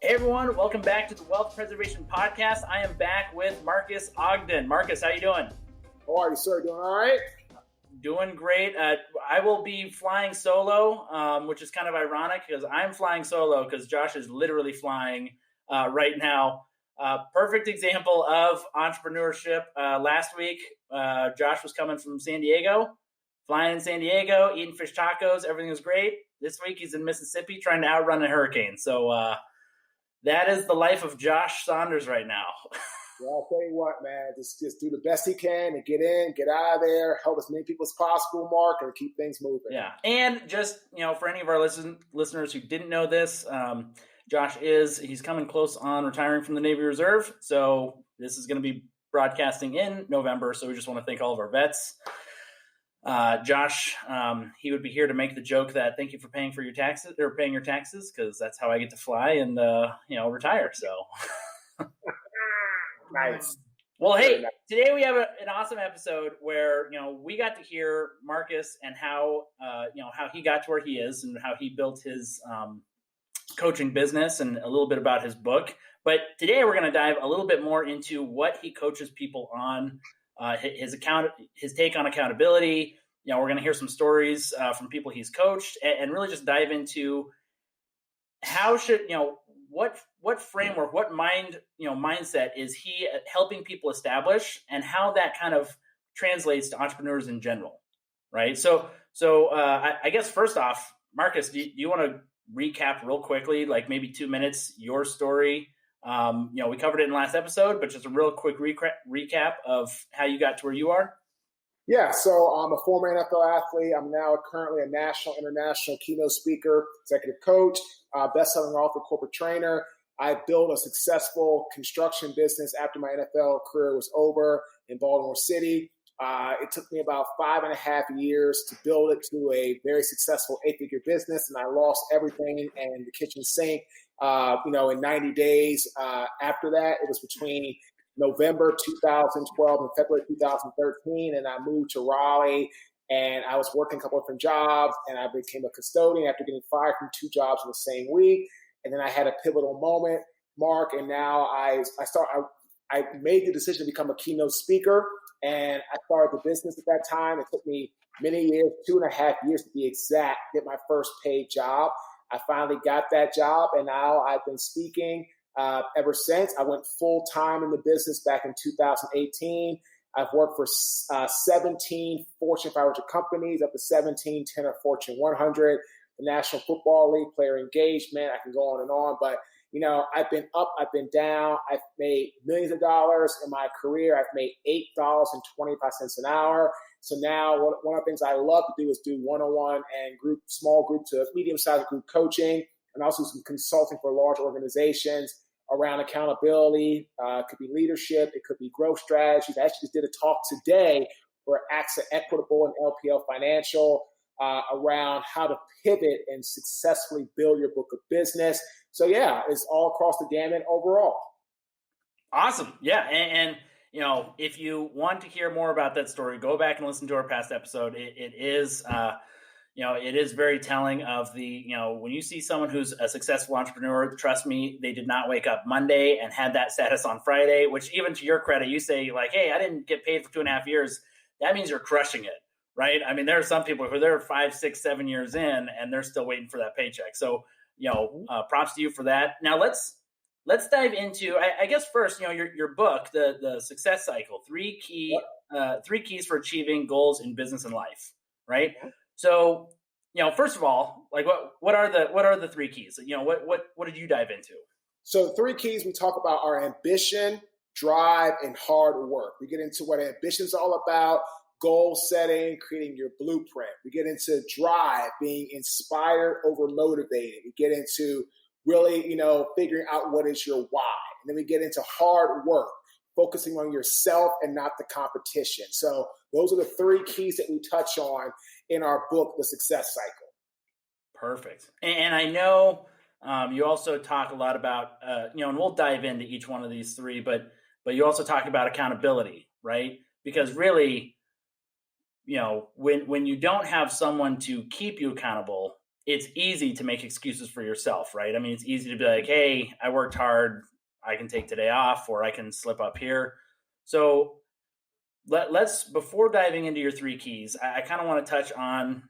Hey everyone, welcome back to the Wealth Preservation Podcast. I am back with Marques Ogden. Marques, how you doing? How are you, sir? Doing all right? Doing great. I will be flying solo, which is kind of ironic because I'm flying solo because Josh is literally flying right now. Perfect example of entrepreneurship. Last week, Josh was coming from San Diego, flying in San Diego, eating fish tacos. Everything was great. This week, he's in Mississippi trying to outrun a hurricane. So that is the life of Josh Saunders right now. Well, I'll tell you what, man, just do the best he can and get in, get out of there, help as many people as possible, Mark, and keep things moving. Yeah, and just, for any of our listeners who didn't know this, Josh he's coming close on retiring from the Navy Reserve, so this is going to be broadcasting in November, so we just want to thank all of our vets. Josh, he would be here to make the joke that thank you for paying your taxes, because that's how I get to fly and, retire, so... Nice. Well, hey, today we have an awesome episode where, we got to hear Marques and how he got to where he is and how he built his coaching business and a little bit about his book. But today we're going to dive a little bit more into what he coaches people on, his take on accountability. We're going to hear some stories from people he's coached and really just dive into how what framework, what mindset is he helping people establish, and how that kind of translates to entrepreneurs in general, right? So I guess first off, Marques, do you want to recap real quickly, like maybe 2 minutes, your story? We covered it in the last episode, but just a real quick recap of how you got to where you are. Yeah, so I'm a former NFL athlete. I'm now currently a national, international keynote speaker, executive coach, best-selling author, corporate trainer. I built a successful construction business after my NFL career was over in Baltimore City. It took me about 5.5 years to build it to a very successful 8-figure business, and I lost everything and the kitchen sink, in 90 days. After that, it was between November 2012 and February 2013, and I moved to Raleigh, and I was working a couple of different jobs, and I became a custodian after getting fired from 2 jobs in the same week. And then I had a pivotal moment, Mark, and now I made the decision to become a keynote speaker, and I started the business at that time. It took me many years, 2.5 years to be exact, to get my first paid job. I finally got that job, and now I've been speaking ever since. I went full-time in the business back in 2018. I've worked for 17 Fortune 500 companies, up to 17, 10 or Fortune 100. The National Football League, player engagement. I can go on and on, but I've been up, I've been down. I've made millions of dollars in my career. I've made $8.25 an hour. So now one of the things I love to do is do one-on-one and small group to medium-sized group coaching, and also some consulting for large organizations around accountability. It could be leadership. It could be growth strategies. I actually just did a talk today for AXA Equitable and LPL Financial around how to pivot and successfully build your book of business. So yeah, it's all across the gamut overall. Awesome. Yeah. And if you want to hear more about that story, go back and listen to our past episode. It is very telling of when you see someone who's a successful entrepreneur, trust me, they did not wake up Monday and had that status on Friday, which even to your credit, you say like, hey, I didn't get paid for 2.5 years. That means you're crushing it. Right. I mean, there are some people who they're 5, 6, 7 years in and they're still waiting for that paycheck. So, props to you for that. Now let's dive into, I guess first, your book, the Success Cycle, 3 keys for achieving goals in business and life. Right. So, first of all, like what are the 3 keys? What did you dive into? So the 3 keys we talk about are ambition, drive, and hard work. We get into what ambition is all about. Goal setting, creating your blueprint. We get into drive, being inspired over motivated. We get into really, figuring out what is your why. And then we get into hard work, focusing on yourself and not the competition. So those are the 3 keys that we touch on in our book, The Success Cycle. Perfect. And I know you also talk a lot about, and we'll dive into each one of these 3, but you also talk about accountability, right? Because really, when you don't have someone to keep you accountable, it's easy to make excuses for yourself, right? I mean, it's easy to be like, hey, I worked hard, I can take today off, or I can slip up here. So let's, before diving into your three keys, I kind of want to touch on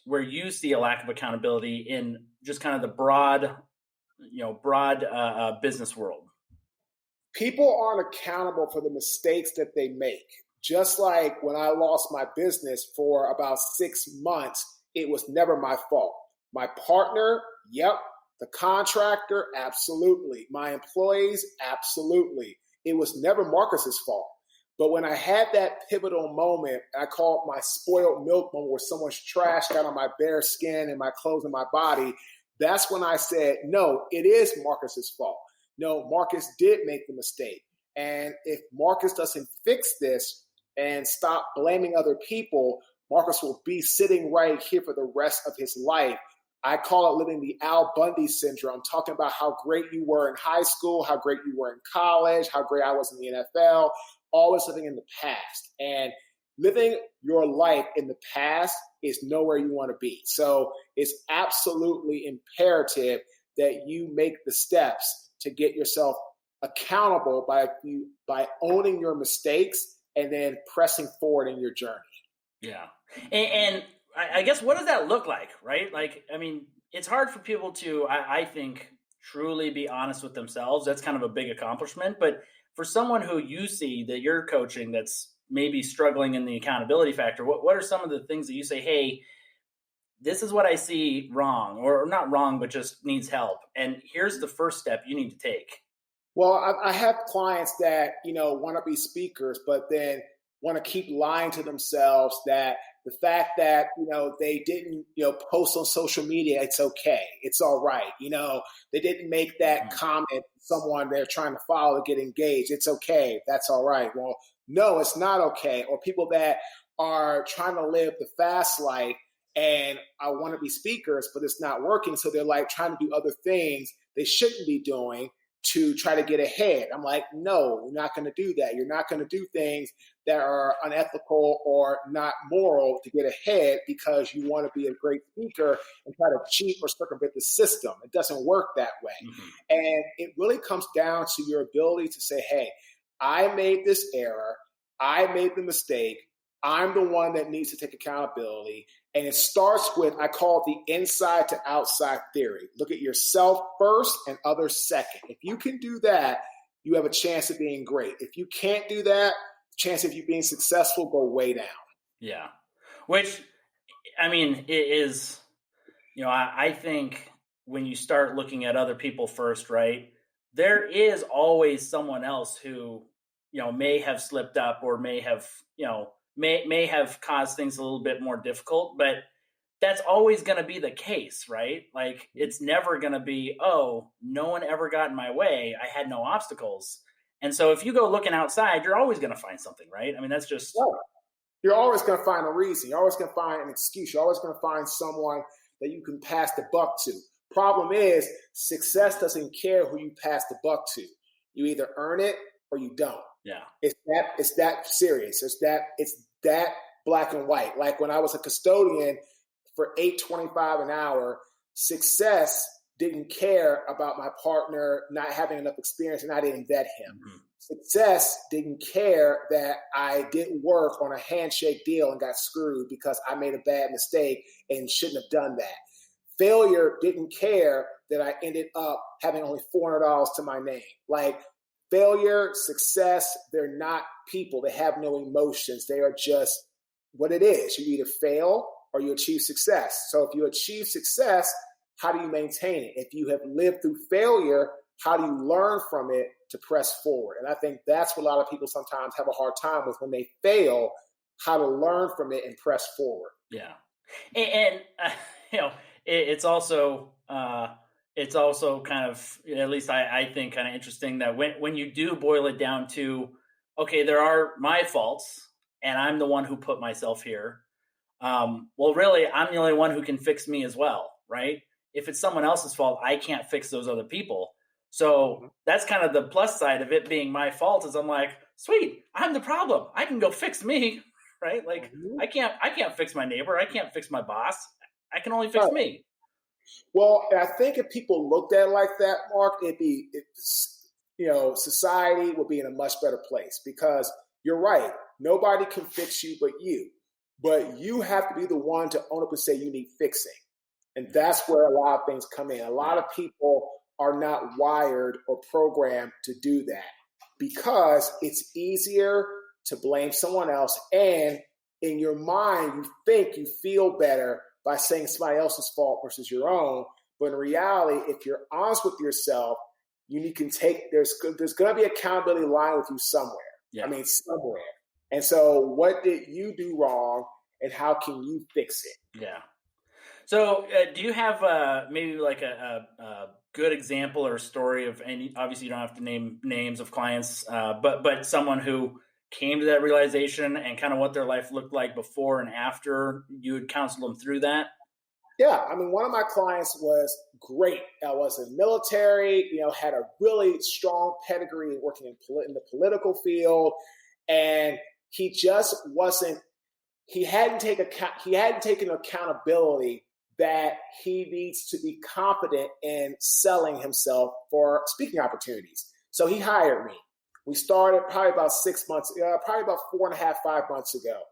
where you see a lack of accountability in just kind of the broad business world. People aren't accountable for the mistakes that they make. Just like when I lost my business for about 6 months, it was never my fault. My partner, yep. The contractor, absolutely. My employees, absolutely. It was never Marcus's fault. But when I had that pivotal moment, I call it my spoiled milk moment, where someone's trash got on my bare skin and my clothes and my body, that's when I said, no, it is Marcus's fault. No, Marcus did make the mistake. And if Marcus doesn't fix this and stop blaming other people, Marcus will be sitting right here for the rest of his life. I call it living the Al Bundy syndrome, talking about how great you were in high school, how great you were in college, how great I was in the NFL, always living in the past. And living your life in the past is nowhere you want to be. So it's absolutely imperative that you make the steps to get yourself accountable by owning your mistakes and then pressing forward in your journey. Yeah. And I guess, what does that look like, right? Like, I mean, it's hard for people to, I think, truly be honest with themselves. That's kind of a big accomplishment. But for someone who you see that you're coaching that's maybe struggling in the accountability factor, what are some of the things that you say, hey, this is what I see wrong, or not wrong, but just needs help, and here's the first step you need to take? Well, I have clients that, want to be speakers, but then want to keep lying to themselves that the fact that, they didn't, post on social media, it's okay. It's all right. They didn't make that comment to someone they're trying to follow to get engaged. It's okay. That's all right. Well, no, it's not okay. Or people that are trying to live the fast life and I want to be speakers, but it's not working. So they're like trying to do other things they shouldn't be doing to try to get ahead. I'm like, no, you're not going to do that. You're not going to do things that are unethical or not moral to get ahead because you want to be a great speaker and try to cheat or circumvent the system. It doesn't work that way. Mm-hmm. And it really comes down to your ability to say, hey, I made this error. I made the mistake. I'm the one that needs to take accountability. And it starts with, I call it the inside to outside theory. Look at yourself first and others second. If you can do that, you have a chance of being great. If you can't do that, the chance of you being successful go way down. Yeah. Which, I mean, it is, I think when you start looking at other people first, right, there is always someone else who, may have slipped up or may have, may have caused things a little bit more difficult, but that's always going to be the case, right? Like, it's never going to be, oh, no one ever got in my way. I had no obstacles. And so if you go looking outside, you're always going to find something, right? I mean, that's just... You're always going to find a reason. You're always going to find an excuse. You're always going to find someone that you can pass the buck to. Problem is, success doesn't care who you pass the buck to. You either earn it or you don't. Yeah. It's that serious. It's that black and white. Like when I was a custodian for $8.25 an hour, success didn't care about my partner not having enough experience and I didn't vet him. Mm-hmm. Success didn't care that I didn't work on a handshake deal and got screwed because I made a bad mistake and shouldn't have done that. Failure didn't care that I ended up having only $400 to my name. Like, failure, success, they're not people. They have no emotions. They are just what it is. You either fail or you achieve success. So if you achieve success, how do you maintain it? If you have lived through failure, how do you learn from it to press forward? And I think that's what a lot of people sometimes have a hard time with when they fail, how to learn from it and press forward. Yeah. And it's also kind of, at least I think, kind of interesting that when you do boil it down to, okay, there are my faults and I'm the one who put myself here. Well, really, I'm the only one who can fix me as well, right? If it's someone else's fault, I can't fix those other people. So that's kind of the plus side of it being my fault, is I'm like, sweet, I'm the problem. I can go fix me. right? Like Mhm. I can't fix my neighbor. I can't fix my boss. I can only fix Right. me. Well, I think if people looked at it like that, Mark, society would be in a much better place because you're right. Nobody can fix you but you. But you have to be the one to own up and say you need fixing. And Yeah. that's where a lot of things come in. A lot Yeah. of people are not wired or programmed to do that because it's easier to blame someone else. And in your mind, you think you feel better by saying somebody else's fault versus your own. But in reality, if you're honest with yourself, you can take there's going to be accountability lying with you somewhere. Yeah. I mean, somewhere. And so, what did you do wrong, and how can you fix it? Yeah. So, do you have maybe like a good example or story of any? Obviously, you don't have to name names of clients, but someone who came to that realization and kind of what their life looked like before and after you had counseled them through that. Yeah, I mean, one of my clients was great. I was in the military, had a really strong pedigree working in the political field, and he just wasn't. He hadn't taken accountability that he needs to be competent in selling himself for speaking opportunities. So he hired me. We started probably about 6 months, probably about 4.5, 5 months ago.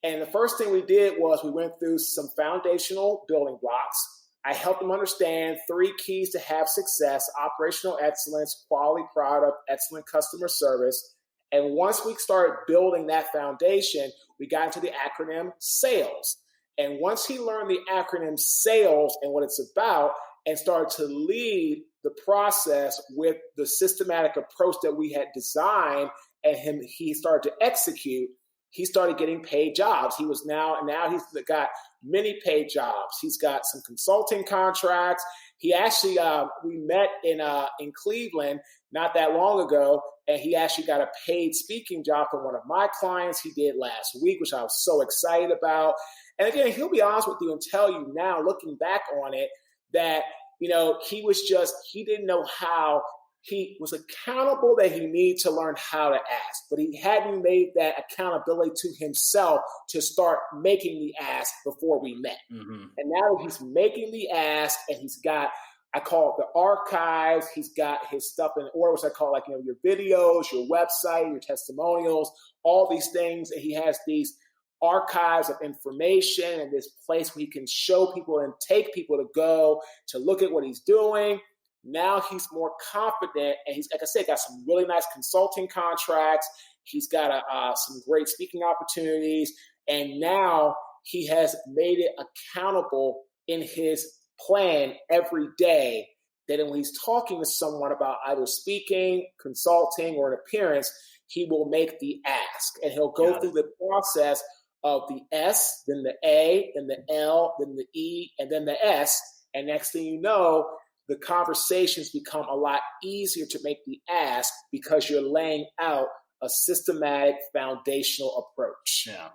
And the first thing we did was we went through some foundational building blocks. I helped them understand 3 keys to have success: operational excellence, quality product, excellent customer service. And once we started building that foundation, we got into the acronym SALES. And once he learned the acronym SALES and what it's about and started to lead the process with the systematic approach that we had designed and he started to execute, he started getting paid jobs. Now he's got many paid jobs. He's got some consulting contracts. He actually, we met in Cleveland not that long ago, and he actually got a paid speaking job from one of my clients he did last week, which I was so excited about. And again, he'll be honest with you and tell you now, looking back on it, that he didn't know how. He was accountable that he needed to learn how to ask, but he hadn't made that accountability to himself to start making the ask before we met. Mm-hmm. And now he's making the ask, and he's got, I call it the archives. He's got his stuff in order, which I call your videos, your website, your testimonials, all these things. And he has these archives of information and this place where he can show people and take people to go to look at what he's doing. Now he's more confident, and he's, like I said, got some really nice consulting contracts. He's got some great speaking opportunities, and now he has made it accountable in his plan every day that when he's talking to someone about either speaking, consulting, or an appearance, he will make the ask, and he'll go through the process of the S, then the A, then the L, then the E, and then the S, and next thing you know, the conversations become a lot easier to make the ask because you're laying out a systematic foundational approach. Yeah.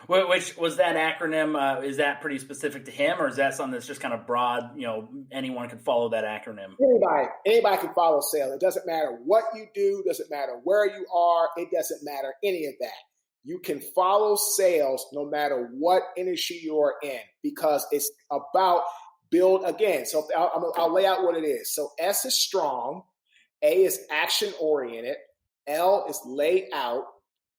Which was that acronym? Is that pretty specific to him, or is that something that's just kind of broad? Anyone can follow that acronym. Anybody can follow sales. It doesn't matter what you do. Doesn't matter where you are. It doesn't matter any of that. You can follow sales no matter what industry you are in because it's about build again. So I'll lay out what it is. So S is strong, A is action oriented, L is lay out,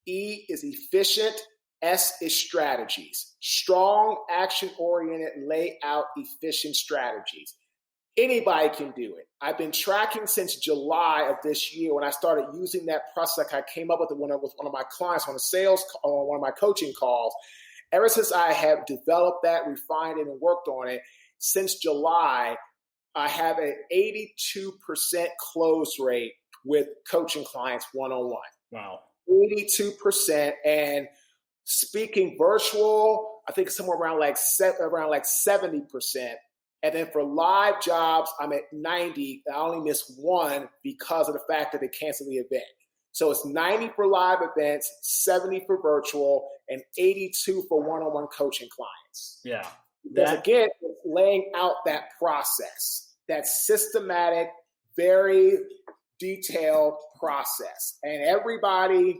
E is efficient, S is strategies. Strong, action oriented, lay out, efficient strategies. Anybody can do it. I've been tracking since July of this year when I started using that process. I came up with it with one of my clients on one of my coaching calls. Ever since I have developed that, refined it, and worked on it, since July, I have an 82% close rate with coaching clients one-on-one. Wow. 82%. And speaking virtual, I think somewhere around like 70%. And then for live jobs, I'm at 90. I only miss one because of the fact that they canceled the event. So it's 90 for live events, 70 for virtual, and 82 for one-on-one coaching clients. Yeah. Because again, it's laying out that process, that systematic, very detailed process. And everybody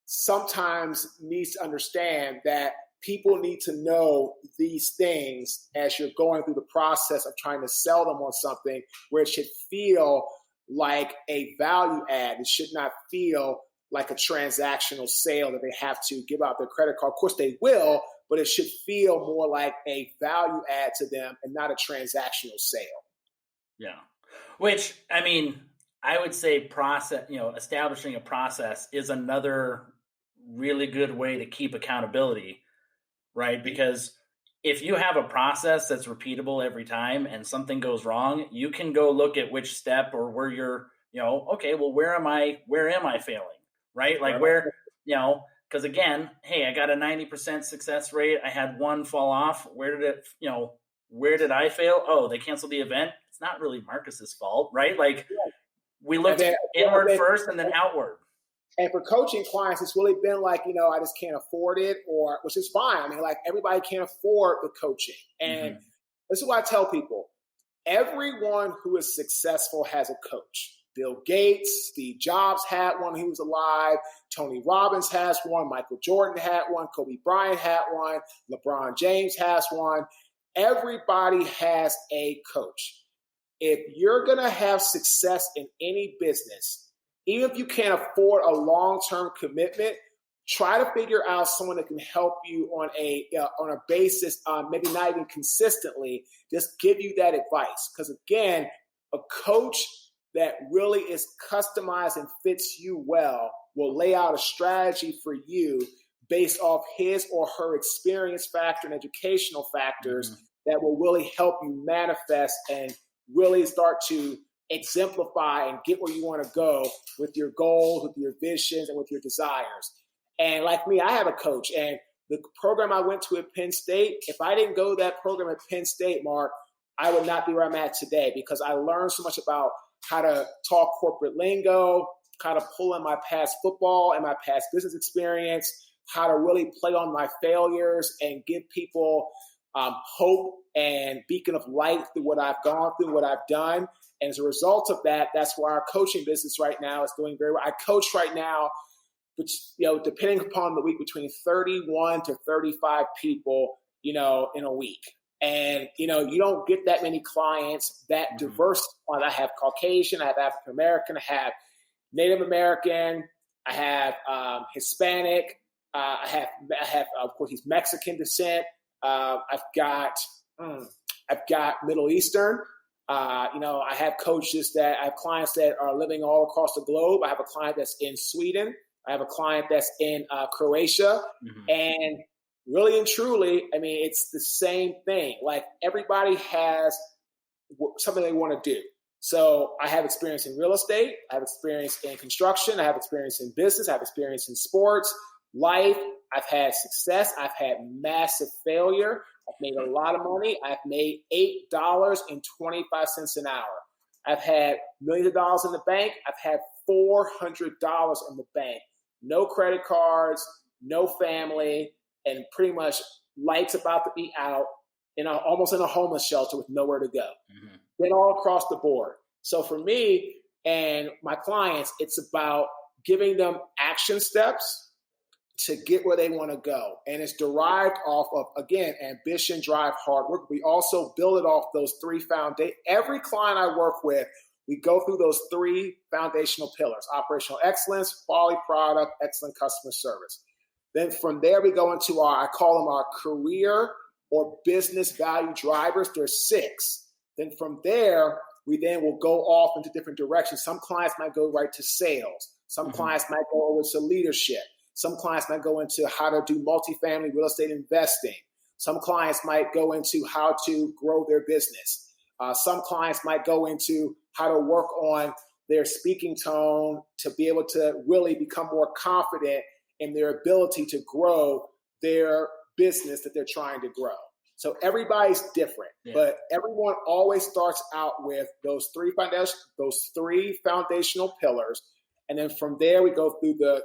sometimes needs to understand that people need to know these things as you're going through the process of trying to sell them on something, where it should feel like a value add. It should not feel like a transactional sale that they have to give out their credit card. Of course they will, but it should feel more like a value add to them and not a transactional sale. Yeah. Which, I mean, I would say establishing a process is another really good way to keep accountability, right? Because if you have a process that's repeatable every time and something goes wrong, you can go look at which step or where you're, okay, well, where am I failing, right? Like where, because again, hey, I got a 90% success rate. I had one fall off. Where did I fail? Oh, they canceled the event. It's not really Marcus's fault, right? Like we looked inward first and then outward. And for coaching clients, it's really been like, I just can't afford it, which is fine. I mean, like everybody can't afford the coaching. And this is what I tell people. Everyone who is successful has a coach. Bill Gates, Steve Jobs had one when he was alive. Tony Robbins has one. Michael Jordan had one. Kobe Bryant had one. LeBron James has one. Everybody has a coach. If you're going to have success in any business, even if you can't afford a long-term commitment, try to figure out someone that can help you on a basis, maybe not even consistently, just give you that advice. Because again, a coach that really is customized and fits you well will lay out a strategy for you based off his or her experience factor and educational factors that will really help you manifest and really start to exemplify and get where you want to go with your goals, with your visions, and with your desires. And like me, I have a coach. And the program I went to at Penn State, if I didn't go to that program at Penn State, Mark, I would not be where I'm at today, because I learned so much about how to talk corporate lingo, how to pull in my past football and my past business experience, how to really play on my failures and give people hope and beacon of light through what I've gone through, what I've done. And as a result of that, that's why our coaching business right now is doing very well. I coach right now, which, depending upon the week, between 31 to 35 people, in a week. And, you don't get that many clients that diverse. I have Caucasian, I have African American, I have Native American, I have Hispanic, I have, of course, he's Mexican descent. I've got Middle Eastern. I have I have clients that are living all across the globe. I have a client that's in Sweden. I have a client that's in Croatia. And really and truly, I mean, it's the same thing. Like everybody has something they want to do. So I have experience in real estate. I have experience in construction. I have experience in business. I have experience in sports, life. I've had success. I've had massive failure. I've made a lot of money. I've made $8.25 an hour. I've had millions of dollars in the bank. I've had $400 in the bank. No credit cards, no family, and pretty much lights about to be out, almost in a homeless shelter with nowhere to go. Then all across the board. So for me and my clients, it's about giving them action steps to get where they want to go. And it's derived off of, again, ambition, drive, hard work. We also build it off those three foundations. Every client I work with, we go through those three foundational pillars: operational excellence, quality product, excellent customer service. Then from there, we go into I call them our career or business value drivers. There's 6. Then from there, we then will go off into different directions. Some clients might go right to sales. Some clients might go over to leadership. Some clients might go into how to do multifamily real estate investing. Some clients might go into how to grow their business. Some clients might go into how to work on their speaking tone to be able to really become more confident in their ability to grow their business that they're trying to grow. So everybody's different, but everyone always starts out with those three foundational pillars. And then from there, we go through the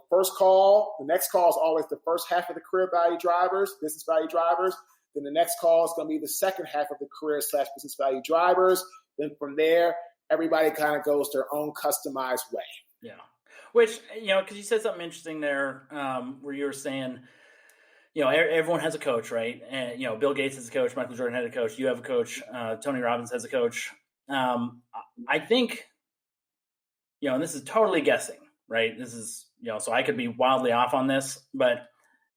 first call. The next call is always the first half of the career value drivers, business value drivers. Then the next call is going to be the second half of the career/business value drivers. Then from there, everybody kind of goes their own customized way. Yeah. Which, because you said something interesting there, where you were saying, everyone has a coach, right? And, Bill Gates has a coach, Michael Jordan had a coach, you have a coach, Tony Robbins has a coach. I think, and this is totally guessing, right? This is, so I could be wildly off on this, but,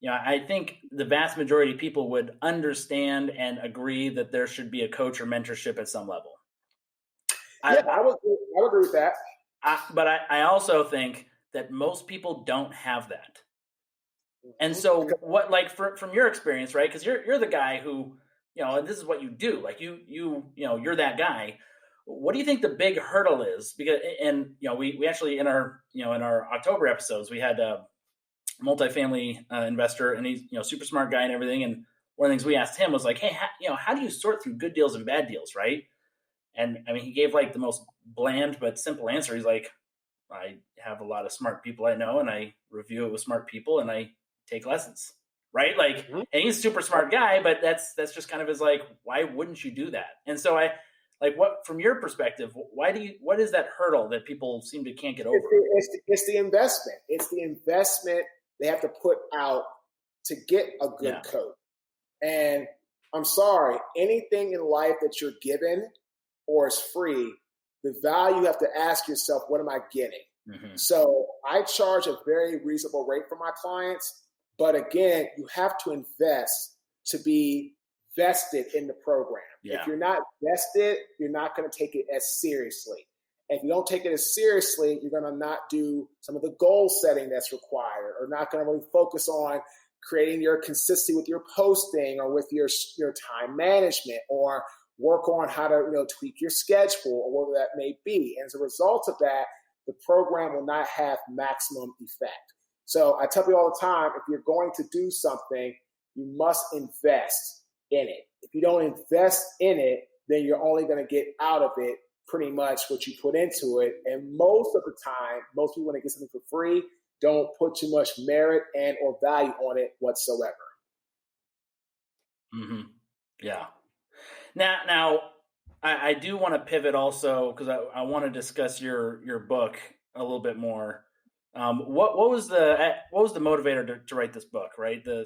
I think the vast majority of people would understand and agree that there should be a coach or mentorship at some level. I would agree with that. But I also think that most people don't have that. And so what, like from your experience, right? Because you're the guy who, and this is what you do. Like you're that guy. What do you think the big hurdle is? Because, and we actually in our October episodes, we had a multifamily investor, and he's super smart guy and everything. And one of the things we asked him was like, hey, how do you sort through good deals and bad deals, right? And I mean, he gave like the most bland but simple answer. He's like, I have a lot of smart people I know, and I review it with smart people, and I take lessons, right? Like, and he's a super smart guy, but that's just kind of his like, why wouldn't you do that? And so I like, what from your perspective, what is that hurdle that people seem to can't get over? It's the investment. It's the investment they have to put out to get a good coach. And I'm sorry, anything in life that you're given or is free, the value you have to ask yourself, what am I getting? Mm-hmm. So I charge a very reasonable rate for my clients. But again, you have to invest to be vested in the program. Yeah. If you're not vested, you're not going to take it as seriously. And if you don't take it as seriously, you're going to not do some of the goal setting that's required, or not going to really focus on creating your consistency with your posting or with your time management, or work on how to tweak your schedule or whatever that may be. And as a result of that, the program will not have maximum effect. So I tell people all the time, if you're going to do something, you must invest in it. If you don't invest in it, then you're only going to get out of it pretty much what you put into it. And most of the time, most people, when they get something for free, don't put too much merit and or value on it whatsoever. Mm-hmm. Yeah. Now, I do want to pivot also, because I want to discuss your book a little bit more. What was the motivator to write this book? Right, the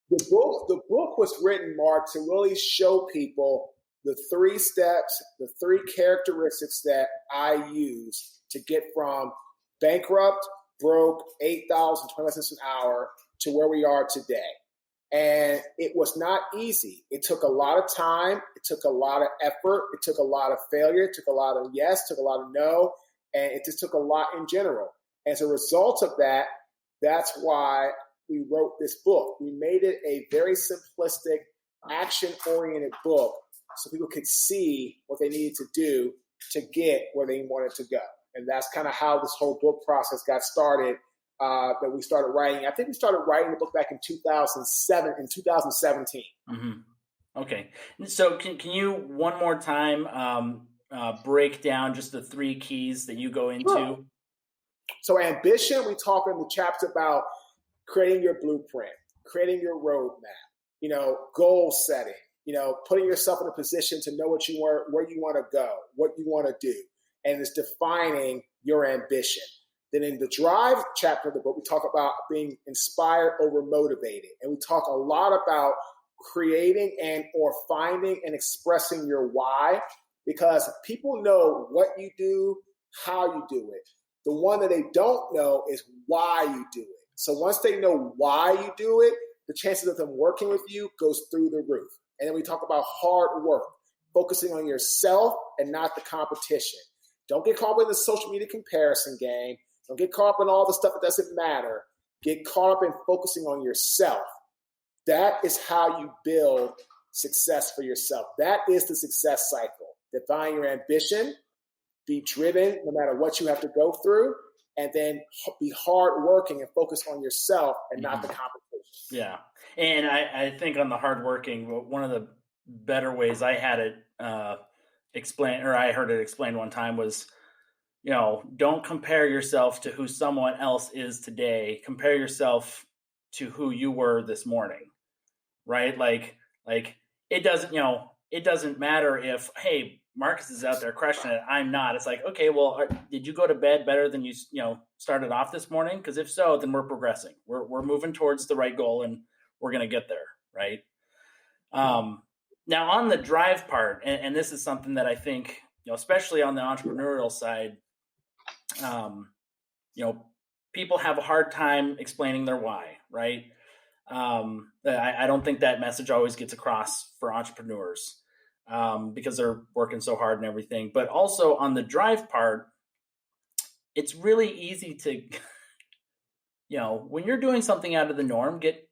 book was written, Mark, to really show people the 3 steps, the 3 characteristics that I use to get from bankrupt, broke, $8.20 an hour to where we are today. And it was not easy. It took a lot of time. It took a lot of effort. It took a lot of failure. It took a lot of yes, took a lot of no. And it just took a lot in general. As a result of that, that's why we wrote this book. We made it a very simplistic, action-oriented book so people could see what they needed to do to get where they wanted to go. And that's kind of how this whole book process got started. That we started writing. I think we started writing the book back in 2017. Mm-hmm. Okay. So can you one more time break down just the 3 keys that you go into? Sure. So ambition, we talk in the chapter about creating your blueprint, creating your roadmap, goal setting, putting yourself in a position to know what you want, where you want to go, what you want to do. And it's defining your ambition. Then in the drive chapter of the book, we talk about being inspired over motivated. And we talk a lot about creating and or finding and expressing your why, because people know what you do, how you do it. The one that they don't know is why you do it. So once they know why you do it, the chances of them working with you goes through the roof. And then we talk about hard work, focusing on yourself and not the competition. Don't get caught up in the social media comparison game. Don't get caught up in all the stuff that doesn't matter. Get caught up in focusing on yourself. That is how you build success for yourself. That is the success cycle. Define your ambition, be driven no matter what you have to go through, and then be hardworking and focus on yourself and not the competition. Yeah. And I think on the hardworking, one of the better ways I had it explained, or I heard it explained one time, was, don't compare yourself to who someone else is today. Compare yourself to who you were this morning, right? Like it doesn't, it doesn't matter if, hey, Marcus is out there crushing it. I'm not. It's like, okay, well, did you go to bed better than you started off this morning? Because if so, then we're progressing. We're moving towards the right goal, and we're going to get there, right? Now on the drive part, and this is something that I think, especially on the entrepreneurial side, people have a hard time explaining their why, right? I don't think that message always gets across for entrepreneurs because they're working so hard and everything. But also on the drive part, it's really easy to, when you're doing something out of the norm, get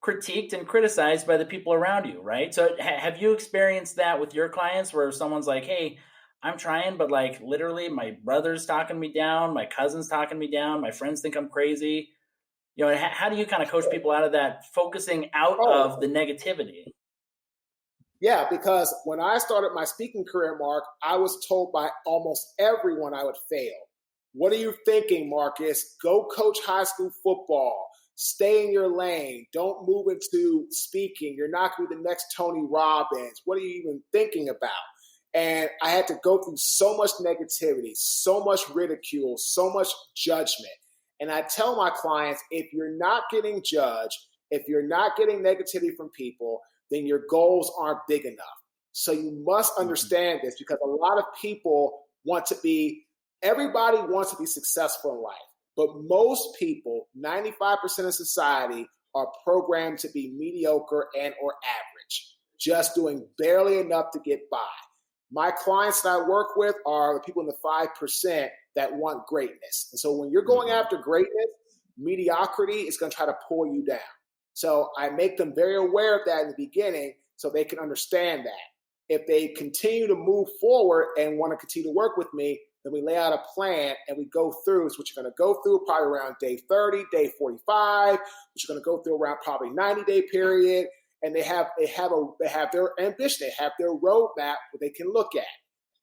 critiqued and criticized by the people around you, right? So have you experienced that with your clients where someone's like, hey, I'm trying, but like literally my brother's talking me down, my cousin's talking me down, my friends think I'm crazy. How do you kind of coach people out of that, focusing out of the negativity? Yeah, because when I started my speaking career, Mark, I was told by almost everyone I would fail. What are you thinking, Marcus? Go coach high school football. Stay in your lane. Don't move into speaking. You're not going to be the next Tony Robbins. What are you even thinking about? And I had to go through so much negativity, so much ridicule, so much judgment. And I tell my clients, if you're not getting judged, if you're not getting negativity from people, then your goals aren't big enough. So you must understand this, because a lot of people everybody wants to be successful in life. But most people, 95% of society, are programmed to be mediocre and or average, just doing barely enough to get by. My clients that I work with are the people in the 5% that want greatness. And so when you're going after greatness, mediocrity is going to try to pull you down. So I make them very aware of that in the beginning so they can understand that. If they continue to move forward and want to continue to work with me, then we lay out a plan and we go through. So what you're going to go through probably around day 30, day 45, which you're going to go through around probably 90-day period. And they have their ambition, they have their roadmap that they can look at.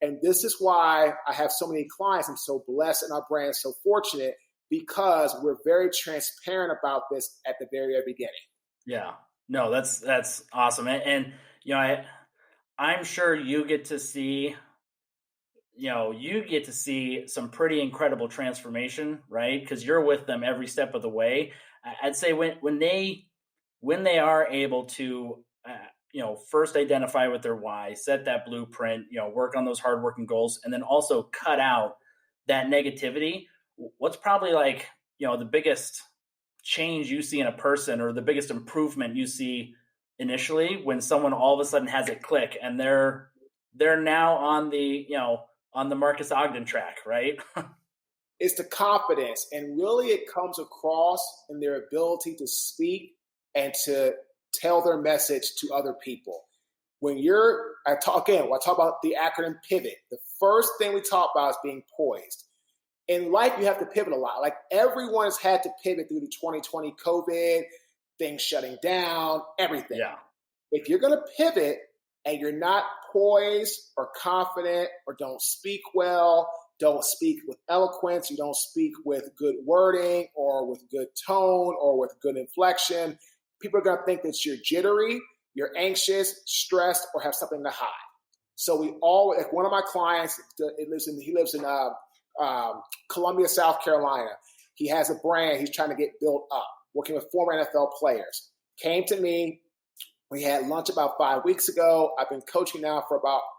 And this is why I have so many clients. I'm so blessed and our brand is so fortunate, because we're very transparent about this at the very beginning. Yeah, no, that's awesome. And I'm sure you get to see some pretty incredible transformation, right? Because you're with them every step of the way. I'd say when they are able to, first identify with their why, set that blueprint, work on those hardworking goals, and then also cut out that negativity. What's probably like, the biggest change you see in a person, or the biggest improvement you see initially when someone all of a sudden has it click and they're now on the Marques Ogden track, right? It's the confidence. And really it comes across in their ability to speak and to tell their message to other people. When I talk about the acronym PIVOT. The first thing we talk about is being poised. In life, you have to pivot a lot. Like everyone has had to pivot through the 2020 COVID, things shutting down, everything. Yeah. If you're going to pivot and you're not poised or confident, or don't speak well, don't speak with eloquence, you don't speak with good wording or with good tone or with good inflection, people are going to think that you're jittery, you're anxious, stressed, or have something to hide. So like one of my clients, he lives in Columbia, South Carolina. He has a brand he's trying to get built up, working with former NFL players. Came to me. We had lunch about 5 weeks ago. I've been coaching now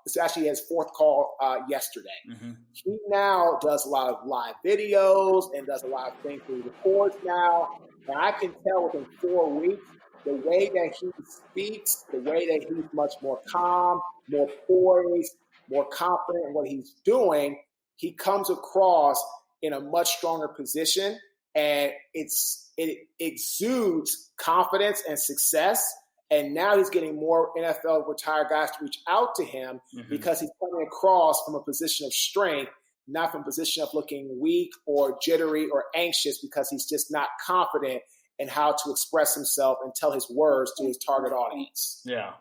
it's actually his fourth call yesterday. Mm-hmm. He now does a lot of live videos and does a lot of things through records now. And I can tell within 4 weeks, the way that he speaks, the way that he's much more calm, more poised, more confident in what he's doing, he comes across in a much stronger position, and it exudes confidence and success. And now he's getting more NFL retired guys to reach out to him because he's coming across from a position of strength, not from a position of looking weak or jittery or anxious, because he's just not confident in how to express himself and tell his words to his target audience. Yeah.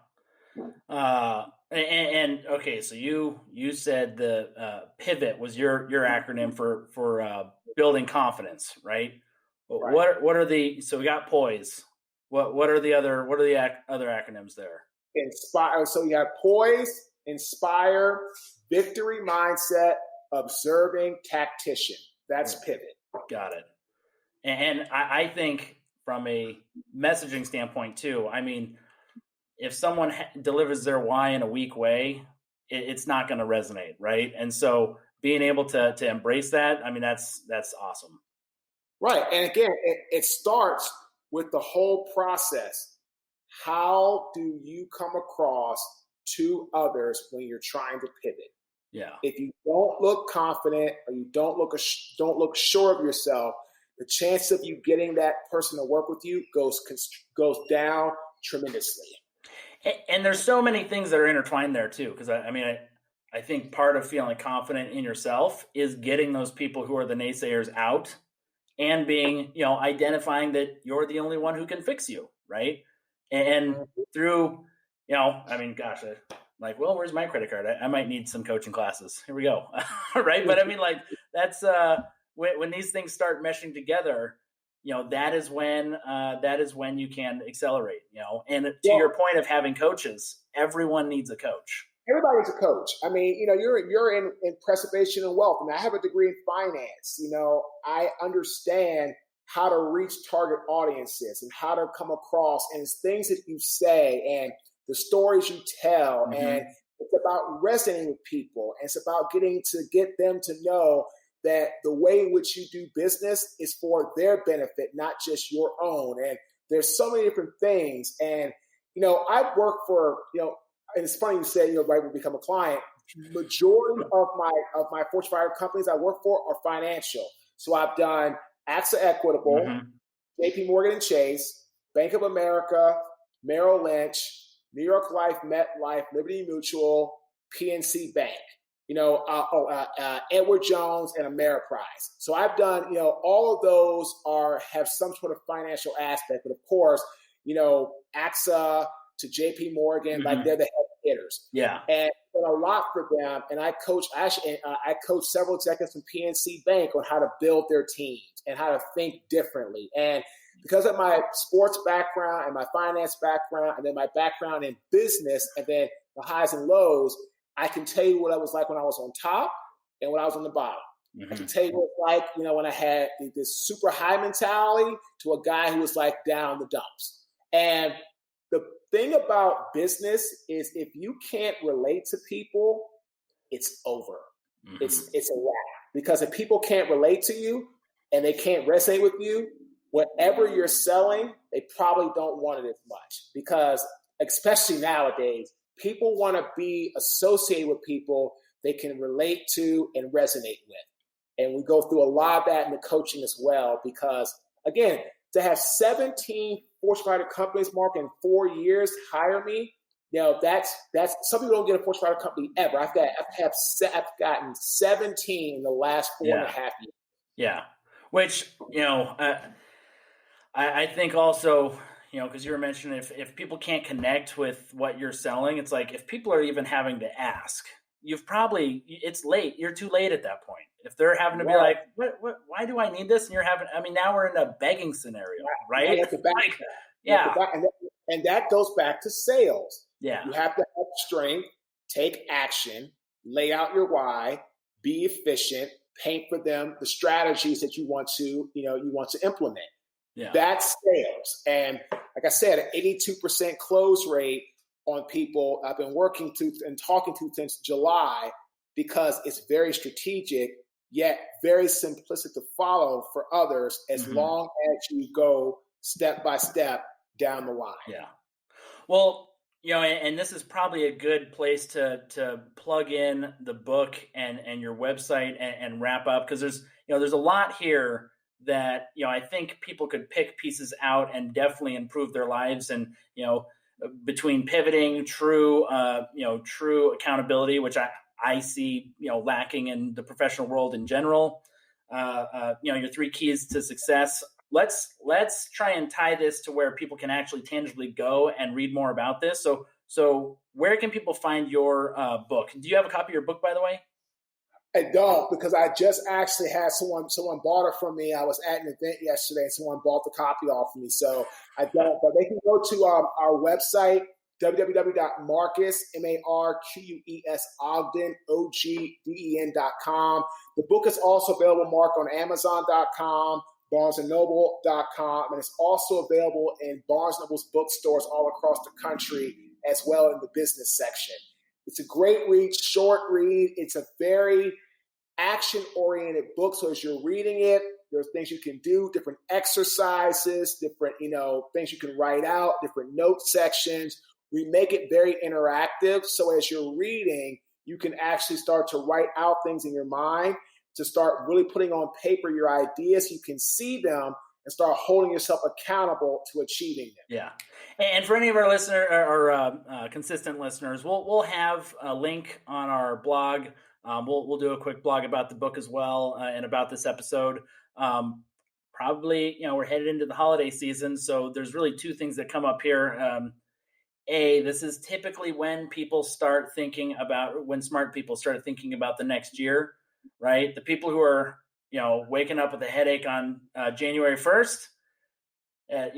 And okay, so you said the pivot was your acronym for building confidence, right? Right. What are so we got poise. What are the other acronyms there? Inspire. So you have poise, inspire, victory mindset, observing tactician. That's pivot. Got it. And I think from a messaging standpoint too, I mean, if someone delivers their why in a weak way, it's not going to resonate, right? And so being able to embrace that, I mean, that's awesome. Right. And again, it starts with the whole process. How do you come across to others when you're trying to pivot? Yeah. If you don't look confident or you don't look sure of yourself, the chance of you getting that person to work with you goes down tremendously. And there's so many things that are intertwined there too, because I think part of feeling confident in yourself is getting those people who are the naysayers out and being, identifying that you're the only one who can fix you, right? And through, well, where's my credit card? I might need some coaching classes. Here we go. Right. But that's when these things start meshing together, that is when you can accelerate, and to your point of having coaches, everyone needs a coach. Everybody's a coach. I mean, you're in preservation and wealth. I have a degree in finance. I understand how to reach target audiences and how to come across, and it's things that you say and the stories you tell. And it's about resonating with people. And it's about get them to know that the way in which you do business is for their benefit, not just your own. And there's so many different things. And, I work for, and it's funny you say, right, we become a client. Majority of my Fortune 500 companies I work for are financial. So I've done AXA Equitable, JP Morgan and Chase, Bank of America, Merrill Lynch, New York Life, MetLife, Liberty Mutual, PNC Bank, Edward Jones and Ameriprise. So I've done, all of those have some sort of financial aspect, but of course, AXA to JP Morgan, like they're the head hitters. Yeah. And a lot for them. And I coach several executives from PNC Bank on how to build their teams and how to think differently. And because of my sports background and my finance background, and then my background in business, and then the highs and lows, I can tell you what I was like when I was on top and when I was on the bottom. I can tell you what it was like, when I had this super high mentality to a guy who was like down in the dumps. And the thing about business is if you can't relate to people, it's over. It's a wrap. Because if people can't relate to you and they can't resonate with you, whatever you're selling, they probably don't want it as much. Because especially nowadays, people want to be associated with people they can relate to and resonate with. And we go through a lot of that in the coaching as well, because again, to have 17 Fortune 500 companies, Mark, in 4 years hire me, that's some people don't get a Fortune 500 company ever. I've gotten 17 in the last 4.5 years. Yeah, which I think also, because you were mentioning if people can't connect with what you're selling, it's like if people are even having to ask, it's late. You're too late at that point. If they're having to be like, what, why do I need this? And now we're in a begging scenario, right? And that goes back to sales. Yeah. You have to have strength, take action, lay out your why, be efficient, paint for them the strategies that you want to implement. Yeah. That's sales. And like I said, an 82% close rate on people I've been working to and talking to since July, because it's very strategic, yet very simplistic to follow for others as long as you go step by step down the line. Yeah. Well, and this is probably a good place to plug in the book and your website and wrap up, because there's a lot here that, I think people could pick pieces out and definitely improve their lives. And, between pivoting, true accountability, which I see, lacking in the professional world in general, your 3 keys to success. Let's try and tie this to where people can actually tangibly go and read more about this. So where can people find your book? Do you have a copy of your book, by the way? I don't, because I just actually had someone bought it from me. I was at an event yesterday and someone bought the copy off of me. So I don't, but they can go to our website, www.marques, M-A-R-Q-U-E-S, Ogden, O-G-D-E-N.com. The book is also available, Mark, on Amazon.com, BarnesandNoble.com, and it's also available in Barnes & Noble's bookstores all across the country, as well in the business section. It's a great read, short read. It's a very action-oriented book. So as you're reading it, there's things you can do, different exercises, different, things you can write out, different note sections. We make it very interactive. So as you're reading, you can actually start to write out things in your mind, to start really putting on paper your ideas. You can see them and start holding yourself accountable to achieving them. Yeah. And for any of our listeners or consistent listeners, we'll have a link on our blog. We'll do a quick blog about the book as well and about this episode. Probably, we're headed into the holiday season, so there's really two things that come up here. This is typically when smart people start thinking about the next year, right? The people who are, waking up with a headache on January 1st, a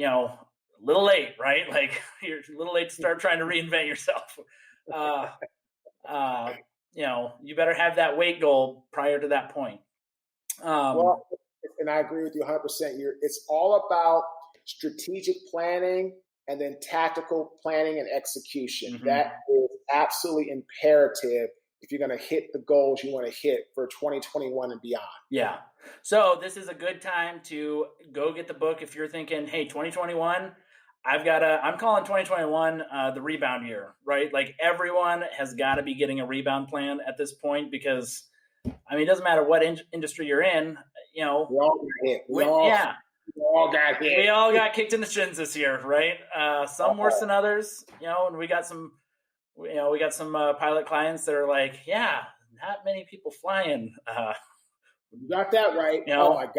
little late, right? Like you're a little late to start trying to reinvent yourself. You better have that weight goal prior to that point. And I agree with you 100%. It's all about strategic planning and then tactical planning and execution. Mm-hmm. That is absolutely imperative if you're going to hit the goals you want to hit for 2021 and beyond. Yeah. So this is a good time to go get the book. If you're thinking, hey, 2021, I'm calling 2021 the rebound year, right? Like everyone has got to be getting a rebound plan at this point because, it doesn't matter what industry you're in, we all got hit. We all got hit. We all got kicked in the shins this year, right? Some worse than others, and we got some pilot clients that are like, yeah, not many people flying. You got that right. Oh my God.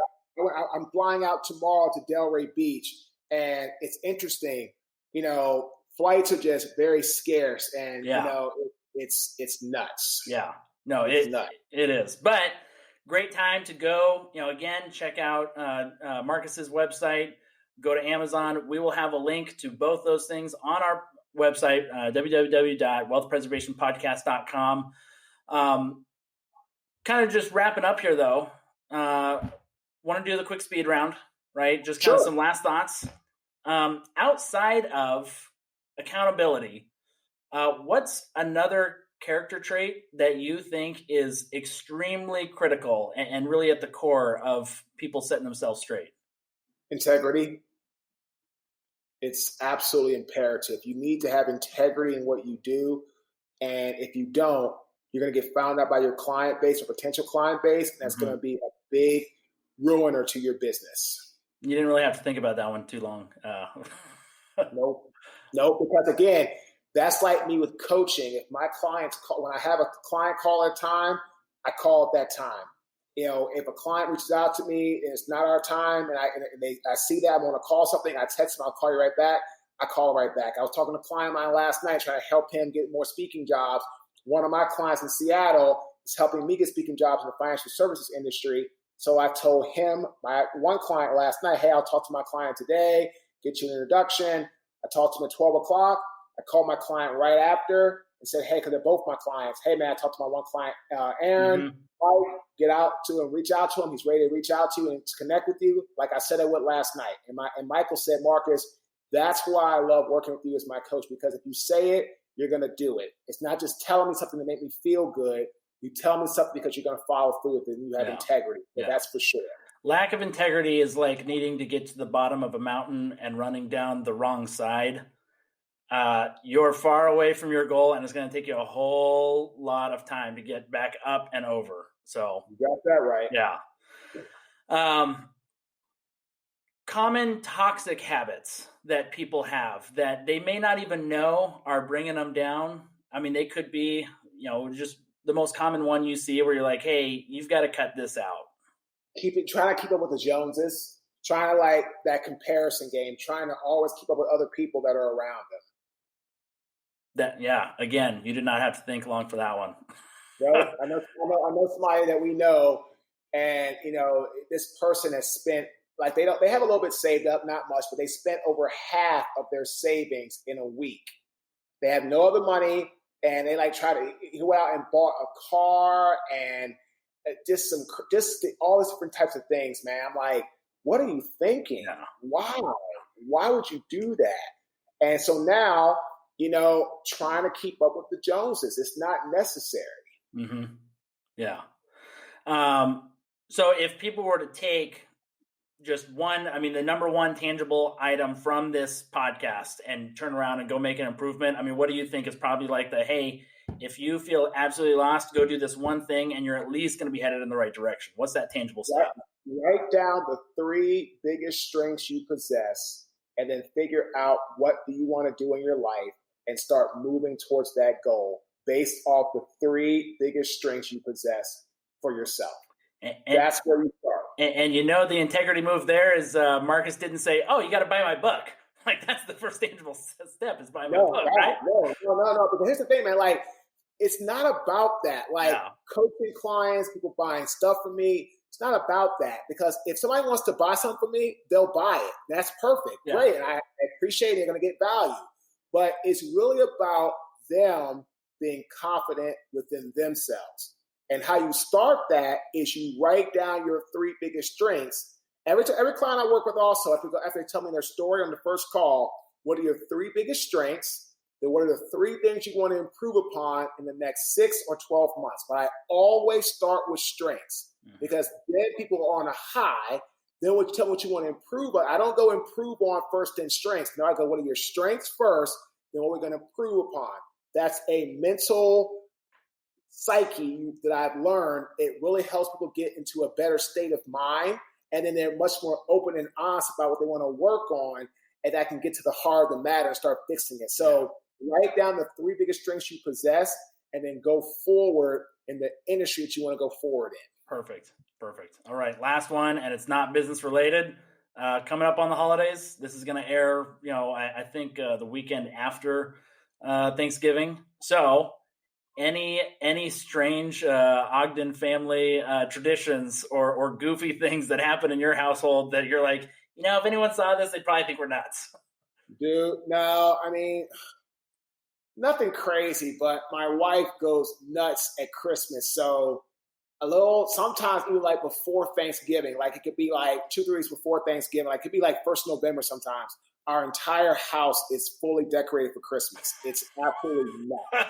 I'm flying out tomorrow to Delray Beach, and it's interesting. Flights are just very scarce, and it's nuts. Yeah, no, it is. But great time to go. Again, check out Marcus's website. Go to Amazon. We will have a link to both those things on our website, www.wealthpreservationpodcast.com. Kind of just wrapping up here, though. Want to do the quick speed round, right? Just kind of some last thoughts. Outside of accountability, what's another character trait that you think is extremely critical and really at the core of people setting themselves straight? Integrity. It's absolutely imperative. You need to have integrity in what you do. And if you don't, you're going to get found out by your client base or potential client base. And that's going to be a big ruiner to your business. You didn't really have to think about that one too long. Nope. Because again, that's like me with coaching. If my clients call, when I have a client call at a time, I call at that time. If a client reaches out to me and it's not our time, and I see that I want to call something, I text them, I'll call you right back. I call right back. I was talking to a client of mine last night trying to help him get more speaking jobs. One of my clients in Seattle is helping me get speaking jobs in the financial services industry. So I told him, my one client last night, hey, I'll talk to my client today, get you an introduction. I talked to him at 12 o'clock. I called my client right after and said, hey, because they're both my clients. Hey, man, I talked to my one client, Aaron. Get out to him, reach out to him. He's ready to reach out to you and connect with you like I said I would last night. And Michael said, Marcus, that's why I love working with you as my coach, because if you say it, you're going to do it. It's not just telling me something to make me feel good. You tell me something because you're going to follow through with it and you have integrity. So that's for sure. Lack of integrity is like needing to get to the bottom of a mountain and running down the wrong side. You're far away from your goal, and it's going to take you a whole lot of time to get back up and over. So you got that right. Yeah. Common toxic habits that people have that they may not even know are bringing them down. They could be, just the most common one you see where you're like, hey, you've got to cut this out. Trying to keep up with the Joneses, trying to like that comparison game, trying to always keep up with other people that are around them. Again, you did not have to think long for that one. No, I know somebody that we know, and this person has spent they have a little bit saved up, not much, but they spent over half of their savings in a week. They have no other money, and they like he went out and bought a car and just all these different types of things, man. I'm like, what are you thinking? Yeah. Why would you do that? And so now, trying to keep up with the Joneses, it's not necessary. Mm-hmm. Yeah. So if people were to take just the number one tangible item from this podcast and turn around and go make an improvement, what do you think is probably like hey, if you feel absolutely lost, go do this one thing and you're at least going to be headed in the right direction? What's that tangible step? Write down the 3 biggest strengths you possess and then figure out what do you want to do in your life and start moving towards that goal based off the 3 biggest strengths you possess for yourself. And that's where you start. And the integrity move there is Marques didn't say, oh, you got to buy my book. Like, that's the first tangible step is buy my book, right? No. But here's the thing, man. Like, it's not about that. Like, coaching clients, people buying stuff from me, it's not about that. Because if somebody wants to buy something from me, they'll buy it. That's perfect. Yeah. Great. And I appreciate it. They're going to get value. But it's really about them being confident within themselves. And how you start that is you write down your 3 biggest strengths. Every client I work with also, after they tell me their story on the first call, what are your 3 biggest strengths? Then what are the 3 things you want to improve upon in the next 6 or 12 months? But I always start with strengths because then people are on a high. Then what you tell me what you want to improve on. I don't go improve on first then strengths. No, I go, what are your strengths first? Then what we're going to improve upon. That's a mental psyche that I've learned. It really helps people get into a better state of mind, and then they're much more open and honest about what they want to work on, and that can get to the heart of the matter and start fixing it. So write down the 3 biggest strengths you possess and then go forward in the industry that you want to go forward in. Perfect. All right, last one, and it's not business related. Coming up on the holidays, this is going to air, I think the weekend after Thanksgiving. So any strange Ogden family traditions or goofy things that happen in your household that you're like, if anyone saw this, they'd probably think we're nuts? Dude, no, nothing crazy, but my wife goes nuts at Christmas. So sometimes even like before Thanksgiving, like it could be like 2-3 weeks before Thanksgiving, like it could be like 1st November sometimes. Our entire house is fully decorated for Christmas. It's absolutely nuts.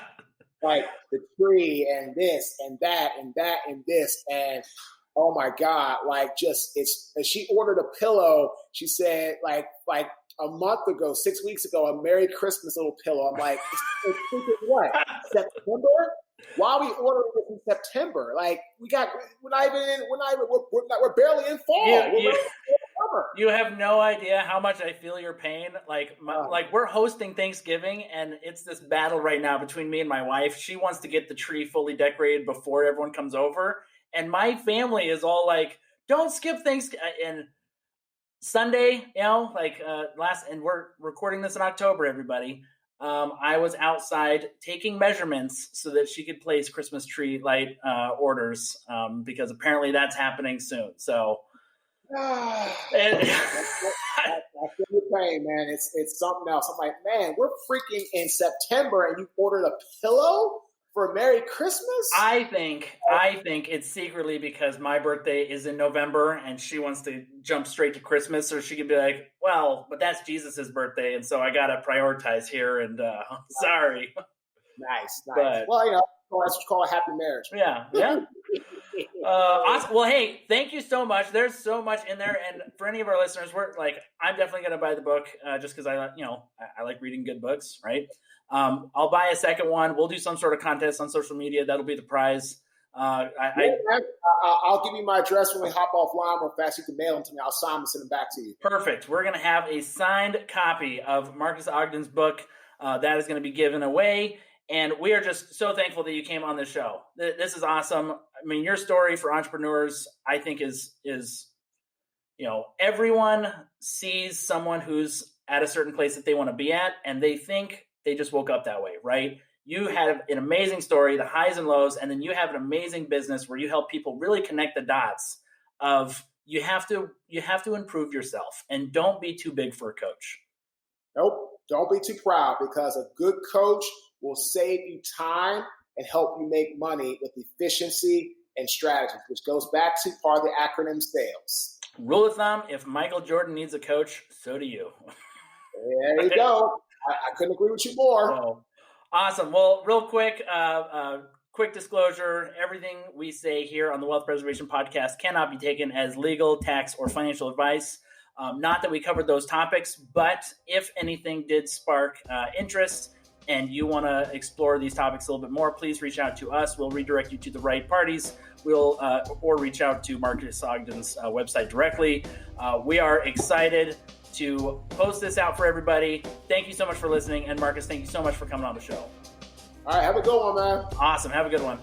Like the tree and this and that and that and this and oh my God, like she ordered a pillow. She said like a month ago, 6 weeks ago, a Merry Christmas little pillow. I'm like, it's what? September? Why are we ordering this in September? Like we're barely in fall. You have no idea how much I feel your pain. Like we're hosting Thanksgiving, and it's this battle right now between me and my wife. She wants to get the tree fully decorated before everyone comes over, and my family is all like, "Don't skip Thanksgiving." And Sunday, and we're recording this in October, everybody. I was outside taking measurements so that she could place Christmas tree light orders because apparently that's happening soon. So. I feel your pain, man. It's something else. I'm like, man, we're freaking in September and you ordered a pillow for Merry Christmas? I think it's secretly because my birthday is in November and she wants to jump straight to Christmas, so she could be like, well, but that's Jesus's birthday, and so I gotta prioritize here. And sorry. Nice. But, well, that's what you call a happy marriage. Yeah. Awesome. Well, hey, thank you so much. There's so much in there, and for any of our listeners, I'm definitely gonna buy the book just because I like reading good books, right? I'll buy a second one. We'll do some sort of contest on social media. That'll be the prize. I'll give you my address when we hop offline. Real fast, you can mail them to me. I'll sign them and send them back to you. Perfect. We're gonna have a signed copy of Marques Ogden's book that is going to be given away. And we are just so thankful that you came on the show. This is awesome. I mean, your story for entrepreneurs, I think is everyone sees someone who's at a certain place that they want to be at, and they think they just woke up that way, right? You have an amazing story, the highs and lows, and then you have an amazing business where you help people really connect the dots of you have to improve yourself, and don't be too big for a coach. Nope. Don't be too proud, because a good coach will save you time and help you make money with efficiency and strategy, which goes back to part of the acronym SALES. Rule of thumb, if Michael Jordan needs a coach, so do you. There you go. I couldn't agree with you more. So, awesome. Well, real quick, quick disclosure, everything we say here on the Wealth Preservation Podcast cannot be taken as legal, tax, or financial advice. Not that we covered those topics, but if anything did spark interest and you want to explore these topics a little bit more, please reach out to us. We'll redirect you to the right parties. Or reach out to Marques Ogden's website directly. We are excited to post this out for everybody. Thank you so much for listening. And Marques, thank you so much for coming on the show. All right, have a good one, man. Awesome. Have a good one.